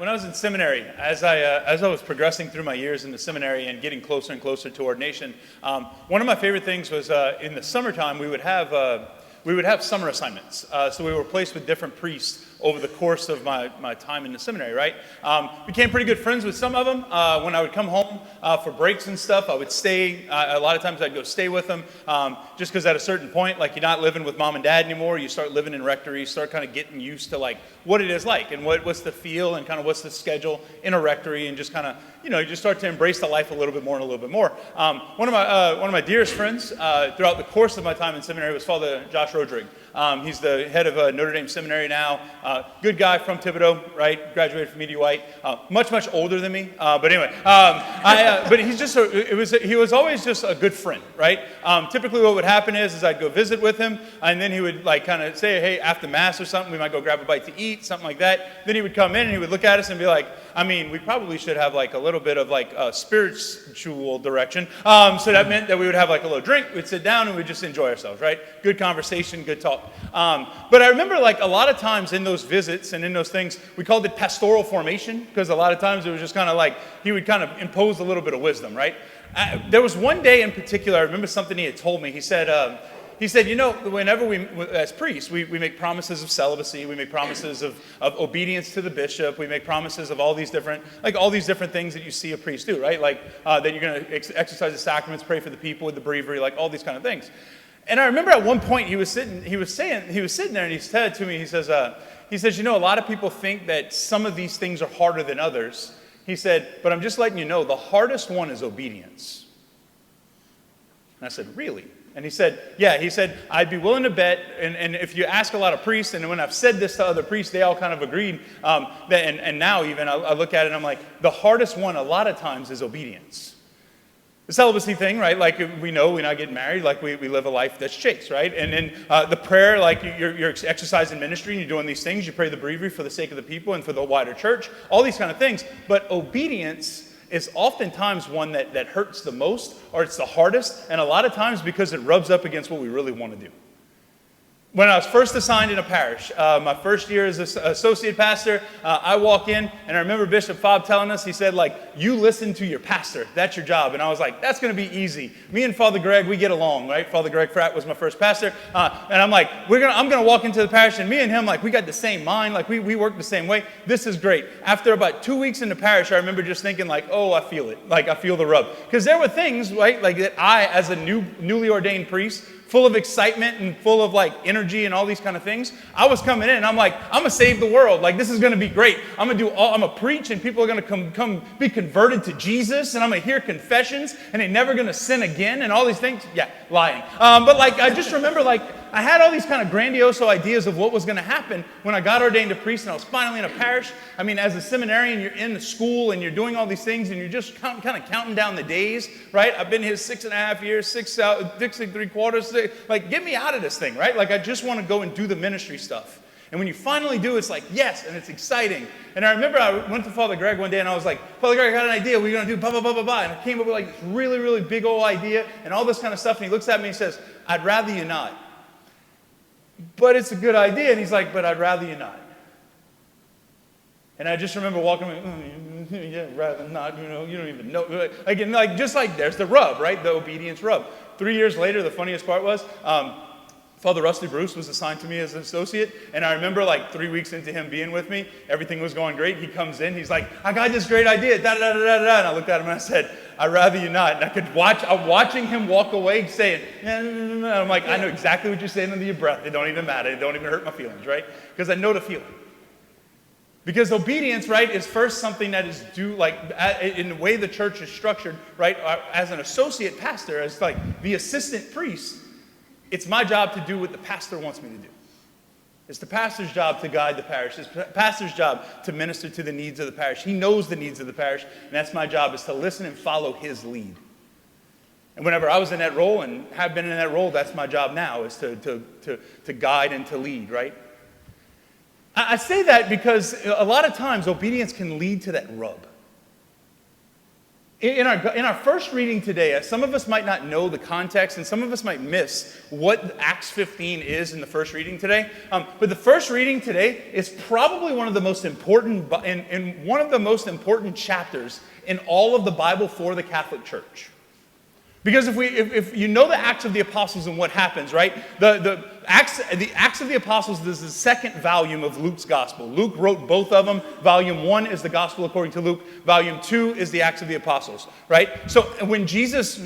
when I was in seminary, as I was progressing through my years in the seminary and getting closer and closer to ordination, one of my favorite things was in the summertime we would have summer assignments. So we were placed with different priests over the course of my time in the seminary, right? Became pretty good friends with some of them. When I would come home for breaks and stuff, I would stay. A lot of times I'd go stay with them, just because at a certain point, like, you're not living with mom and dad anymore. You start living in rectory. You start kind of getting used to like what it is like and what's the feel and kind of what's the schedule in a rectory, and just kind of, you just start to embrace the life a little bit more and a little bit more. One of my dearest friends throughout the course of my time in seminary was Father Josh Rodrigue. He's the head of Notre Dame Seminary now. Good guy from Thibodaux, right? Graduated from E.D. White. Much older than me. But anyway, but he's just he was always just a good friend, right? Typically, what would happen is I'd go visit with him, and then he would like kind of say, hey, after mass or something, we might go grab a bite to eat, something like that. Then he would come in and he would look at us and be like, I mean, we probably should have like a little bit of like spiritual direction. So that meant that we would have like a little drink, we'd sit down, and we'd just enjoy ourselves, right? Good conversation, good talk. But I remember like a lot of times in those visits and in those things, we called it pastoral formation, because a lot of times it was just kind of like he would kind of impose a little bit of wisdom, right? There was one day in particular, I remember something he had told me. He said, whenever we, as priests, we make promises of celibacy, we make promises of obedience to the bishop, we make promises of all these different things that you see a priest do, right? Like that you're going to exercise the sacraments, pray for the people with the breviary, like all these kind of things. And I remember at one point he was sitting there and he said to me, he says, a lot of people think that some of these things are harder than others. He said, but I'm just letting you know, the hardest one is obedience. And I said, really? And he said, yeah, I'd be willing to bet, and if you ask a lot of priests, and when I've said this to other priests, they all kind of agreed, and now even I look at it and I'm like, the hardest one a lot of times is obedience. The celibacy thing, right? Like we know we're not getting married, like we live a life that's chaste, right? And then the prayer, like you're exercising ministry and you're doing these things, you pray the breviary for the sake of the people and for the wider church, all these kind of things. But obedience is oftentimes one that hurts the most, or it's the hardest, and a lot of times because it rubs up against what we really want to do. When I was first assigned in a parish, my first year as associate pastor, I walk in, and I remember Bishop Fobb telling us, he said, like, you listen to your pastor. That's your job. And I was like, that's going to be easy. Me and Father Greg, we get along, right? Father Greg Fratt was my first pastor. And I'm like, I'm going to walk into the parish, and me and him, like, we got the same mind. Like, we work the same way. This is great. After about 2 weeks in the parish, I remember just thinking, like, oh, I feel it. Like, I feel the rub. Because there were things, right, like that I, as a newly ordained priest, full of excitement and full of like energy and all these kind of things, I was coming in and I'm like, I'm gonna save the world. Like, this is gonna be great. I'm gonna preach, and people are gonna come be converted to Jesus, and I'm gonna hear confessions, and they're never gonna sin again, and all these things. Yeah, lying. But like, I just remember, like, I had all these kind of grandiose ideas of what was gonna happen when I got ordained a priest and I was finally in a parish. I mean, as a seminarian, you're in the school and you're doing all these things, and you're just kind of counting down the days, right? I've been here 6.5 years, 6 and 3 quarters. Like, get me out of this thing, right? Like, I just want to go and do the ministry stuff. And when you finally do, it's like, yes, and it's exciting. And I remember I went to Father Greg one day, and I was like, Father Greg, I got an idea. We're going to do blah, blah, blah, blah, blah. And I came up with like this really, really big old idea and all this kind of stuff. And he looks at me and he says, I'd rather you not. But it's a good idea. And he's like, but I'd rather you not. And I just remember walking away, yeah, rather not, you don't even know. Again, like, just like there's the rub, right? The obedience rub. 3 years later, the funniest part was, Father Rusty Bruce was assigned to me as an associate, and I remember like 3 weeks into him being with me, everything was going great. He comes in, he's like, I got this great idea, da-da-da-da-da, and I looked at him and I said, I'd rather you not. And I'm watching him walk away saying, and I'm like, I know exactly what you're saying under your breath. It don't even matter. It don't even hurt my feelings, right? Because I know the feeling. Because obedience, right, is first something that is due, like, in the way the church is structured, right, as an associate pastor, as like the assistant priest, it's my job to do what the pastor wants me to do. It's the pastor's job to guide the parish. It's the pastor's job to minister to the needs of the parish. He knows the needs of the parish, and that's my job, is to listen and follow his lead. And whenever I was in that role and have been in that role, that's my job now, is to guide and to lead, right? I say that because a lot of times obedience can lead to that rub. In our first reading today, some of us might not know the context, and some of us might miss what Acts 15 is in the first reading today. But the first reading today is probably one of the most important, in one of the most important chapters in all of the Bible for the Catholic Church. Because if you know the Acts of the Apostles and what happens, right? The Acts of the Apostles is the second volume of Luke's Gospel. Luke wrote both of them. Volume 1 is the Gospel according to Luke. Volume 2 is the Acts of the Apostles, right? So when Jesus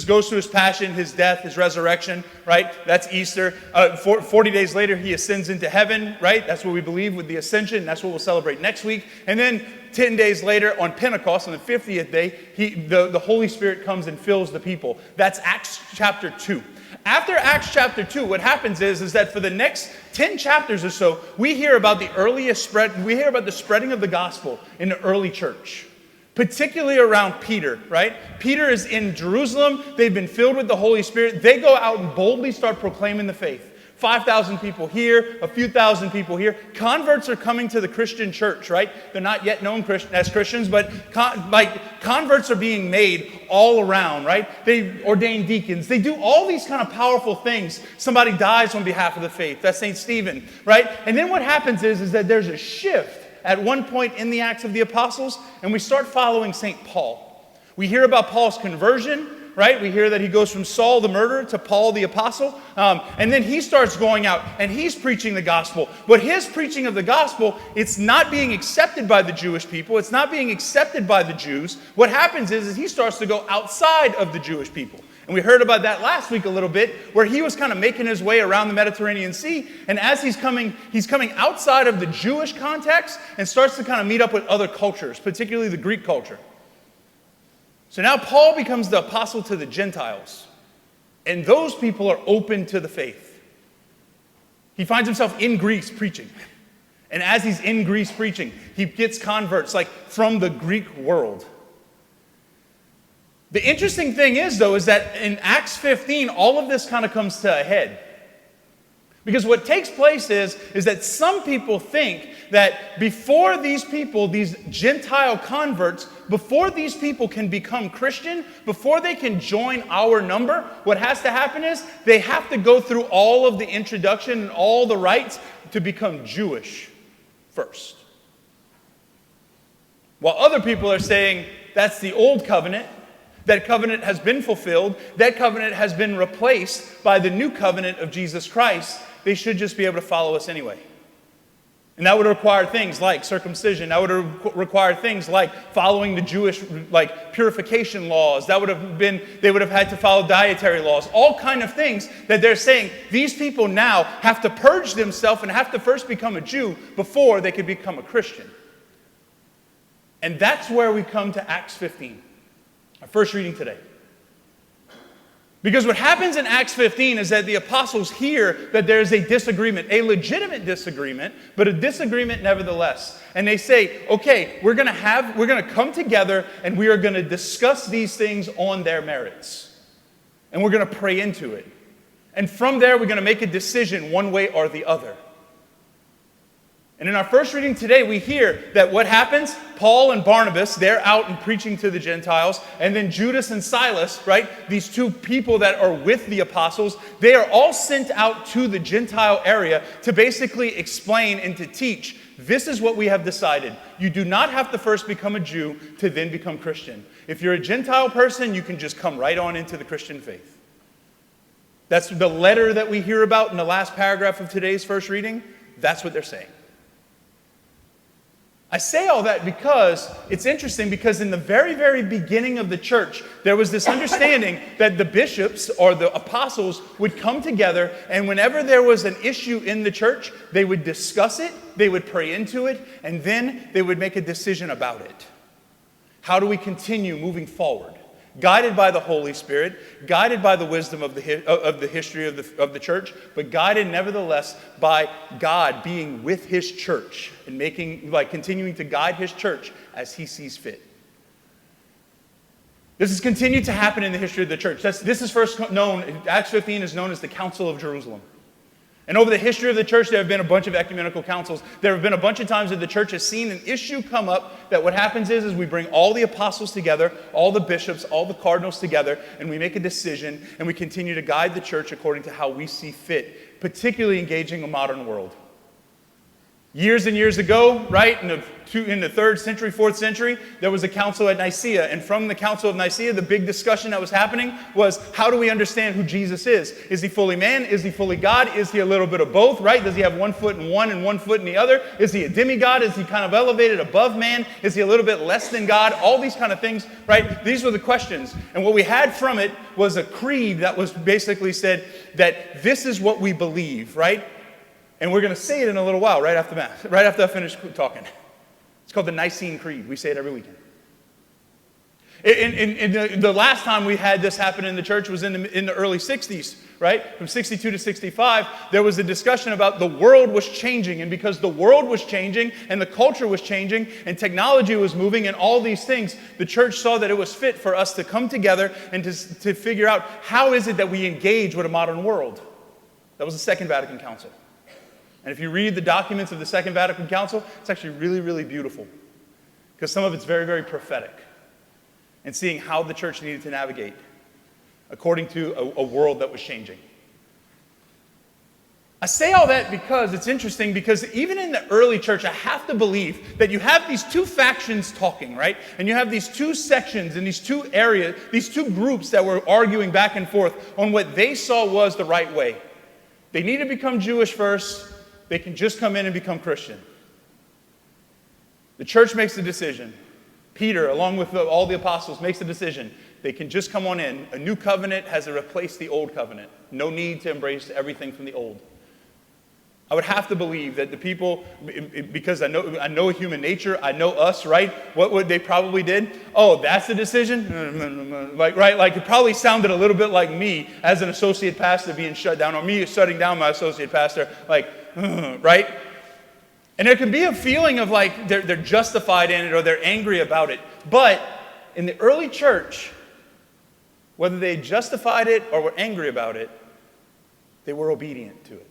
goes through his passion, his death, his resurrection, right? That's Easter. 40 days later, he ascends into heaven, right? That's what we believe with the ascension. That's what we'll celebrate next week. And then 10 days later on Pentecost, on the 50th day, the Holy Spirit comes and fills the people. That's Acts chapter 2. After Acts chapter 2, what happens is that for the next 10 chapters or so, we hear about the spreading of the gospel in the early church, particularly around Peter, right? Peter is in Jerusalem. They've been filled with the Holy Spirit. They go out and boldly start proclaiming the faith. 5,000 people here, a few thousand people here. Converts are coming to the Christian church, right? They're not yet known as Christians, but converts are being made all around, right? They ordain deacons. They do all these kind of powerful things. Somebody dies on behalf of the faith. That's St. Stephen, right? And then what happens is that there's a shift at one point in the Acts of the Apostles, and we start following St. Paul. We hear about Paul's conversion, right? We hear that he goes from Saul the murderer to Paul the apostle. And then he starts going out and he's preaching the gospel. But his preaching of the gospel, it's not being accepted by the Jewish people. It's not being accepted by the Jews. What happens is he starts to go outside of the Jewish people. And we heard about that last week a little bit, where he was kind of making his way around the Mediterranean Sea. And as he's coming outside of the Jewish context and starts to kind of meet up with other cultures, particularly the Greek culture. So now Paul becomes the apostle to the Gentiles, and those people are open to the faith. He finds himself in Greece preaching, and as he's in Greece preaching, he gets converts like from the Greek world. The interesting thing is, though, is that in Acts 15, all of this kind of comes to a head. Because what takes place is that some people think that before these people, these Gentile converts, before these people can become Christian, before they can join our number, what has to happen is they have to go through all of the introduction and all the rites to become Jewish first. While other people are saying that's the old covenant, that covenant has been fulfilled, that covenant has been replaced by the new covenant of Jesus Christ, they should just be able to follow us anyway. And that would require things like circumcision. That would require things like following the Jewish purification laws. They would have had to follow dietary laws. All kind of things that they're saying these people now have to purge themselves and have to first become a Jew before they could become a Christian. And that's where we come to Acts 15, our first reading today. Because what happens in Acts 15 is that the apostles hear that there is a disagreement, a legitimate disagreement, but a disagreement nevertheless. And they say, okay, we're going to come together and we are going to discuss these things on their merits. And we're going to pray into it. And from there, we're going to make a decision one way or the other. And in our first reading today, we hear that what happens, Paul and Barnabas, they're out and preaching to the Gentiles. And then Judas and Silas, right, these two people that are with the apostles, they are all sent out to the Gentile area to basically explain and to teach, this is what we have decided. You do not have to first become a Jew to then become Christian. If you're a Gentile person, you can just come right on into the Christian faith. That's the letter that we hear about in the last paragraph of today's first reading. That's what they're saying. I say all that because it's interesting, because in the very, very beginning of the church, there was this understanding that the bishops or the apostles would come together, and whenever there was an issue in the church, they would discuss it, they would pray into it, and then they would make a decision about it. How do we continue moving forward? Guided by the Holy Spirit, guided by the wisdom of the history of the church, but guided nevertheless by God being with His church and continuing to guide His church as He sees fit. This has continued to happen in the history of the church. This is first known, Acts 15 is known as the Council of Jerusalem. And over the history of the church, there have been a bunch of ecumenical councils. There have been a bunch of times that the church has seen an issue come up that what happens is we bring all the apostles together, all the bishops, all the cardinals together, and we make a decision, and we continue to guide the church according to how we see fit, particularly engaging a modern world. Years and years ago, right, in the 3rd century, 4th century, there was a council at Nicaea. And from the council of Nicaea, the big discussion that was happening was, how do we understand who Jesus is? Is he fully man? Is he fully God? Is he a little bit of both, right? Does he have one foot in one and one foot in the other? Is he a demigod? Is he kind of elevated above man? Is he a little bit less than God? All these kind of things, right? These were the questions. And what we had from it was a creed that was basically said that this is what we believe, right? And we're going to say it in a little while, right after I finish talking. It's called the Nicene Creed. We say it every weekend. The last time we had this happen in the church was in the early 60s, right? From 62 to 65, there was a discussion about the world was changing. And because the world was changing and the culture was changing and technology was moving and all these things, the church saw that it was fit for us to come together and to figure out how is it that we engage with a modern world. That was the Second Vatican Council. And if you read the documents of the Second Vatican Council, it's actually really, really beautiful. Because some of it's very, very prophetic. And seeing how the church needed to navigate according to a world that was changing. I say all that because it's interesting, because even in the early church, I have to believe that you have these two factions talking, right? And you have these two sections and these two areas, these two groups that were arguing back and forth on what they saw was the right way. They need to become Jewish first. They can just come in and become Christian. The church makes the decision. Peter, along with all the apostles, makes the decision. They can just come on in. A new covenant has replaced the old covenant. No need to embrace everything from the old. I would have to believe that the people, because I know human nature, I know us, right? What would they probably did? Oh, that's the decision? Like it probably sounded a little bit like me as an associate pastor being shut down, or me shutting down my associate pastor, like, right? And there can be a feeling of like they're justified in it or they're angry about it. But in the early church, whether they justified it or were angry about it, they were obedient to it.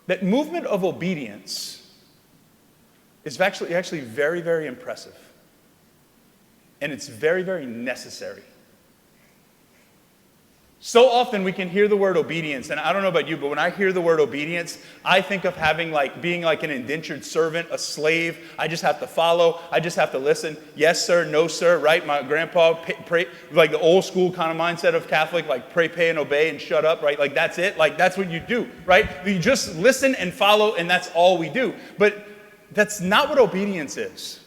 That movement of obedience is actually very, very impressive. And it's very, very necessary. So often we can hear the word obedience, and I don't know about you, but when I hear the word obedience, I think of being like an indentured servant, a slave. I just have to follow. I just have to listen. Yes, sir. No, sir. Right? My grandpa, pray, like the old school kind of mindset of Catholic, like pray, pay, and obey, and shut up. Right? Like that's it. Like that's what you do. Right? You just listen and follow, and that's all we do. But that's not what obedience is.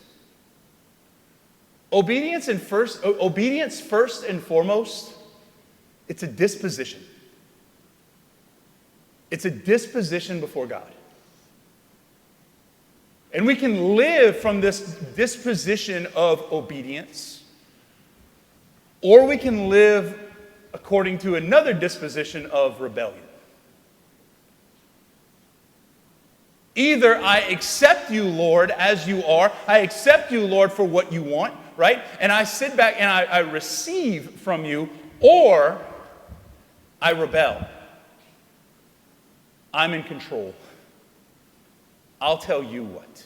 Obedience first and foremost. It's a disposition. It's a disposition before God. And we can live from this disposition of obedience, or we can live according to another disposition of rebellion. Either I accept you, Lord, as you are. I accept you, Lord, for what you want, right? And I sit back and I receive from you, or I rebel. I'm in control. I'll tell you what.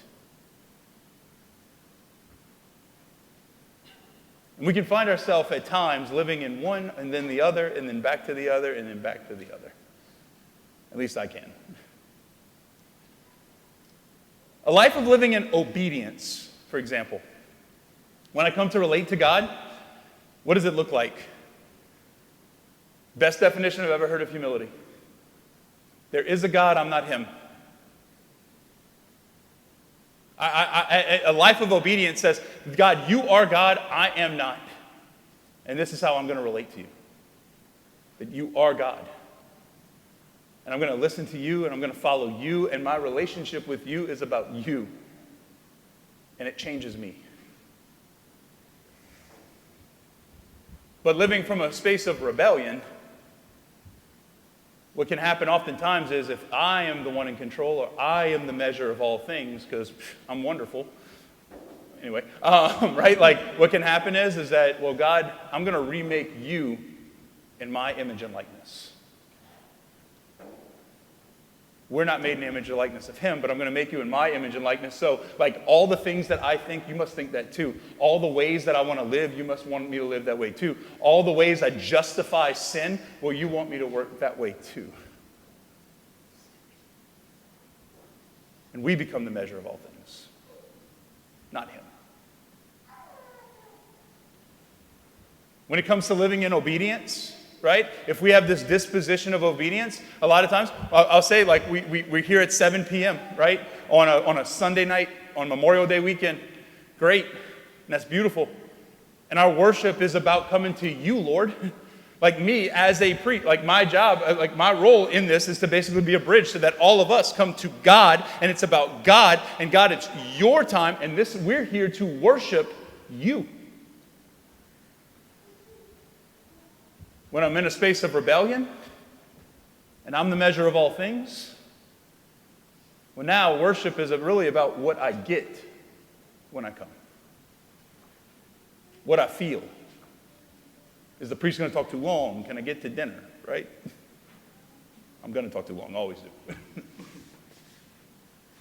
And we can find ourselves at times living in one and then the other and then back to the other and then back to the other. At least I can. A life of living in obedience, for example. When I come to relate to God, what does it look like? Best definition I've ever heard of humility. There is a God, I'm not him. A life of obedience says, God, you are God, I am not. And this is how I'm going to relate to you. That you are God. And I'm going to listen to you, and I'm going to follow you, and my relationship with you is about you. And it changes me. But living from a space of rebellion, what can happen oftentimes is if I am the one in control, or I am the measure of all things, because I'm wonderful. Anyway, right? Like what can happen is that, well, God, I'm going to remake you in my image and likeness. We're not made in the image and likeness of him, but I'm going to make you in my image and likeness. So, like, all the things that I think, you must think that too. All the ways that I want to live, you must want me to live that way too. All the ways I justify sin, well, you want me to work that way too. And we become the measure of all things, not him. When it comes to living in obedience, right? If we have this disposition of obedience, a lot of times, I'll say, like, we're here at 7 p.m., right? On a Sunday night, on Memorial Day weekend. Great. And that's beautiful. And our worship is about coming to you, Lord. Like me as a priest, like my job, like my role in this is to basically be a bridge so that all of us come to God, and it's about God, and God, it's your time, and we're here to worship you. When I'm in a space of rebellion, and I'm the measure of all things, well, now worship is really about what I get when I come. What I feel. Is the priest going to talk too long? Can I get to dinner, right? I'm going to talk too long, always do.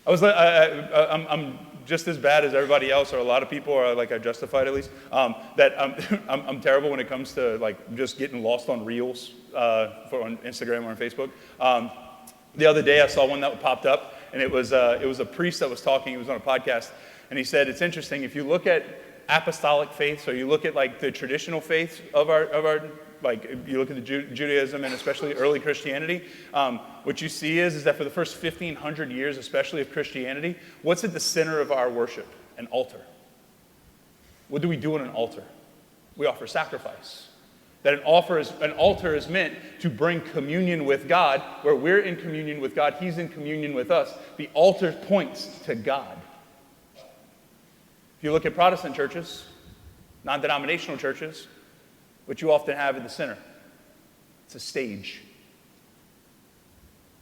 I'm just as bad as everybody else, or a lot of people are, like, I justified at least, that I'm terrible when it comes to, like, just getting lost on reels on Instagram or on Facebook. The other day I saw one that popped up, and it was a priest that was talking. He was on a podcast, and he said, it's interesting, if you look at apostolic faith, so you look at, like, the traditional faith of our like, if you look at the Judaism and especially early Christianity, what you see is that for the first 1,500 years, especially of Christianity, what's at the center of our worship? An altar. What do we do on an altar? We offer sacrifice. That an altar is meant to bring communion with God, where we're in communion with God, he's in communion with us. The altar points to God. If you look at Protestant churches, non-denominational churches, what you often have at the center, it's a stage.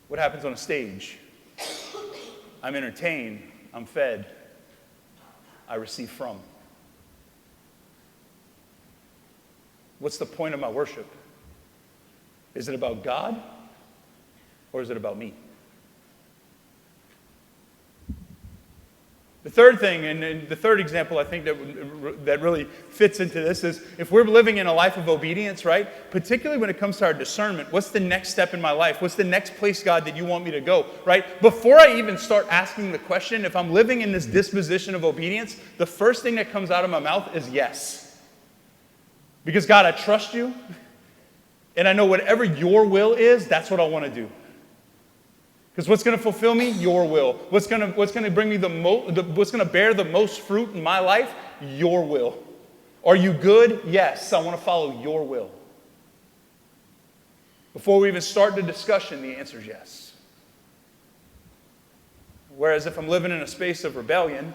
What happens on a stage? I'm entertained, I'm fed, I receive from. What's the point of my worship? Is it about God, or is it about me? The third thing, and the third example I think that really fits into this is, if we're living in a life of obedience, right? Particularly when it comes to our discernment, what's the next step in my life? What's the next place, God, that you want me to go, right? Before I even start asking the question, if I'm living in this disposition of obedience, the first thing that comes out of my mouth is yes. Because, God, I trust you, and I know whatever your will is, that's what I want to do. Because what's going to fulfill me? Your will. What's going to bring me what's going to bear the most fruit in my life? Your will. Are you good? Yes, I want to follow your will. Before we even start the discussion, the answer is yes. Whereas if I'm living in a space of rebellion,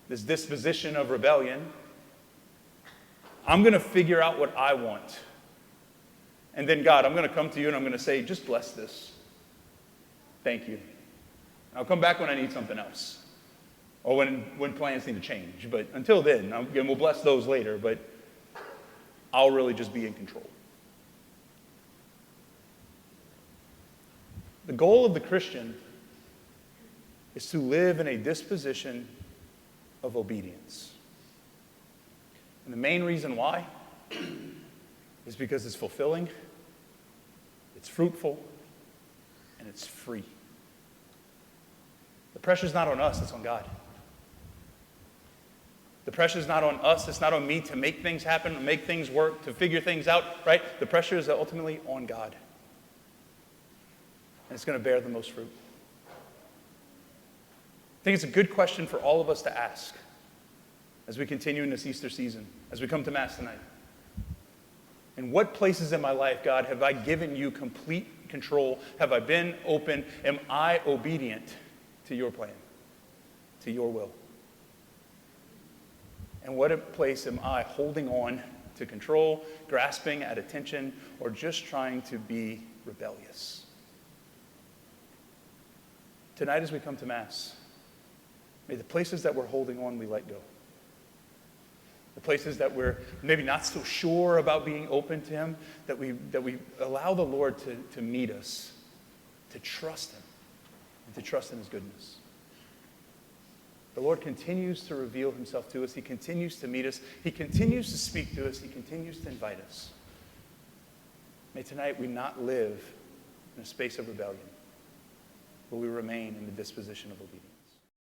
this disposition of rebellion, I'm going to figure out what I want. And then, God, I'm going to come to you and I'm going to say, just bless this. Thank you. I'll come back when I need something else, or when plans need to change. But until then, again, we'll bless those later, but I'll really just be in control. The goal of the Christian is to live in a disposition of obedience. And the main reason why is because it's fulfilling, it's fruitful, and it's free. The pressure's not on us, it's on God. The pressure's not on us, it's not on me to make things happen, to make things work, to figure things out, right? The pressure is ultimately on God. And it's going to bear the most fruit. I think it's a good question for all of us to ask as we continue in this Easter season, as we come to Mass tonight. In what places in my life, God, have I given you complete control? Have I been open? Am I obedient to your plan, to your will? And what place am I holding on to control, grasping at attention, or just trying to be rebellious? Tonight as we come to Mass, may the places that we're holding on, we let go. The places that we're maybe not so sure about being open to him, that we allow the Lord to meet us, to trust him. and to trust in his goodness. The Lord continues to reveal himself to us. He continues to meet us. He continues to speak to us. He continues to invite us. May tonight we not live in a space of rebellion, but we remain in the disposition of obedience.